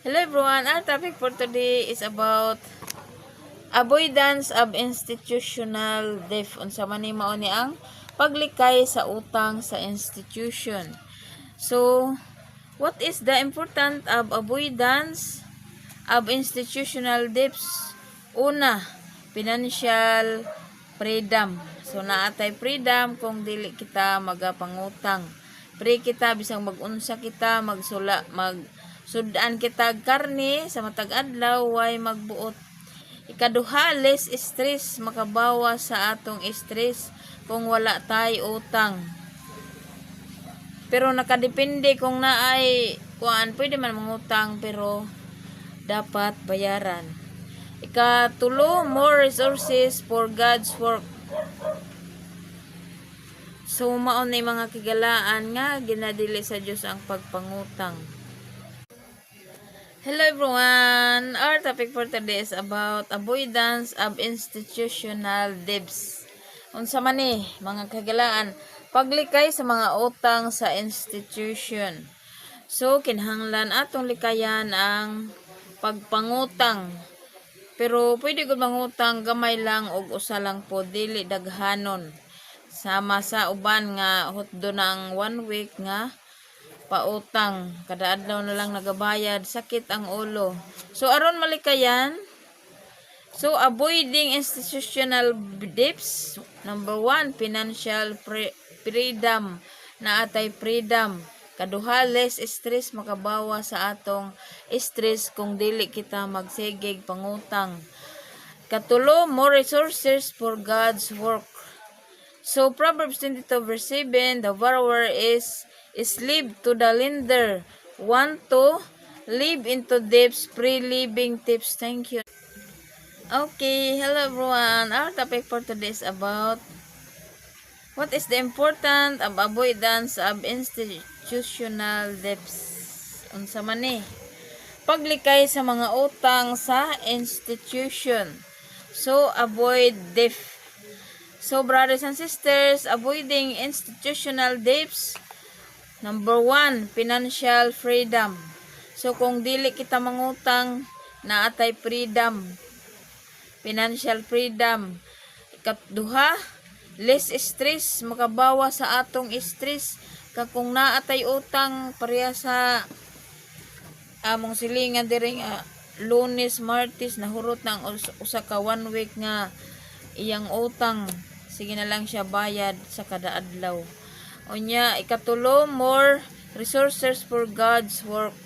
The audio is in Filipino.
Hello everyone, our topic for today is about avoidance of institutional debt. Unsa man ni mao ni ang paglikay sa utang sa institution. So, what is the important of avoidance of institutional debts? Una, financial freedom. So, naatay freedom kung dili kita magapangutang. Free kita bisang mag-unsa kita, sudan kita karne sa matag adlaw way magbuot. Ikaduha, less stress, makabawas sa atong stress kung wala tay utang. Pero nakadepende kung naay kuan, pwede man mangutang pero dapat bayaran. Ikatulo, more resources for God's work. So mao na mga kigalaan nga ginadili sa Dios ang pagpangutang. Hello everyone! Our topic for today is about avoidance of institutional debts. Unsa man ni mga kagalaan, paglikay sa mga utang sa institution. So kinahanglan atong likayan ang pagpangutang. Pero pwede gud mangutang gamay lang og usa lang po, dili daghanon. Sama sa uban nga hutdo ng 1 week nga pautang, kada adlaw na lang nagabayad, sakit ang ulo. So aron malikayan, so avoiding institutional debts. Number 1, financial freedom, naatay freedom. Kaduha, less stress, makabawa sa atong stress kung dili kita magsigig pangutang. Katulo, more resources for God's work. So Proverbs 22:7, the borrower is slave to the lender, want to live into debts, pre-living tips. Thank you. Okay, hello everyone. Our topic for today is about what is the importance of avoidance of institutional debts. Unsa man ni? Paglikay sa mga utang sa institution. So avoid debt. So brothers and sisters, avoiding institutional debts. Number 1, financial freedom. So kung dili kita mangutang, naatay freedom. Financial freedom. Ikaduha, less stress, makabawa sa atong stress. Kung naatay utang, pareha sa among silingan diri Lunes, Martes, nahurot ng usa ka 1 week nga iyang utang. Sige na lang siya bayad sa kada adlaw. Unya, ikatulo, more resources for God's work.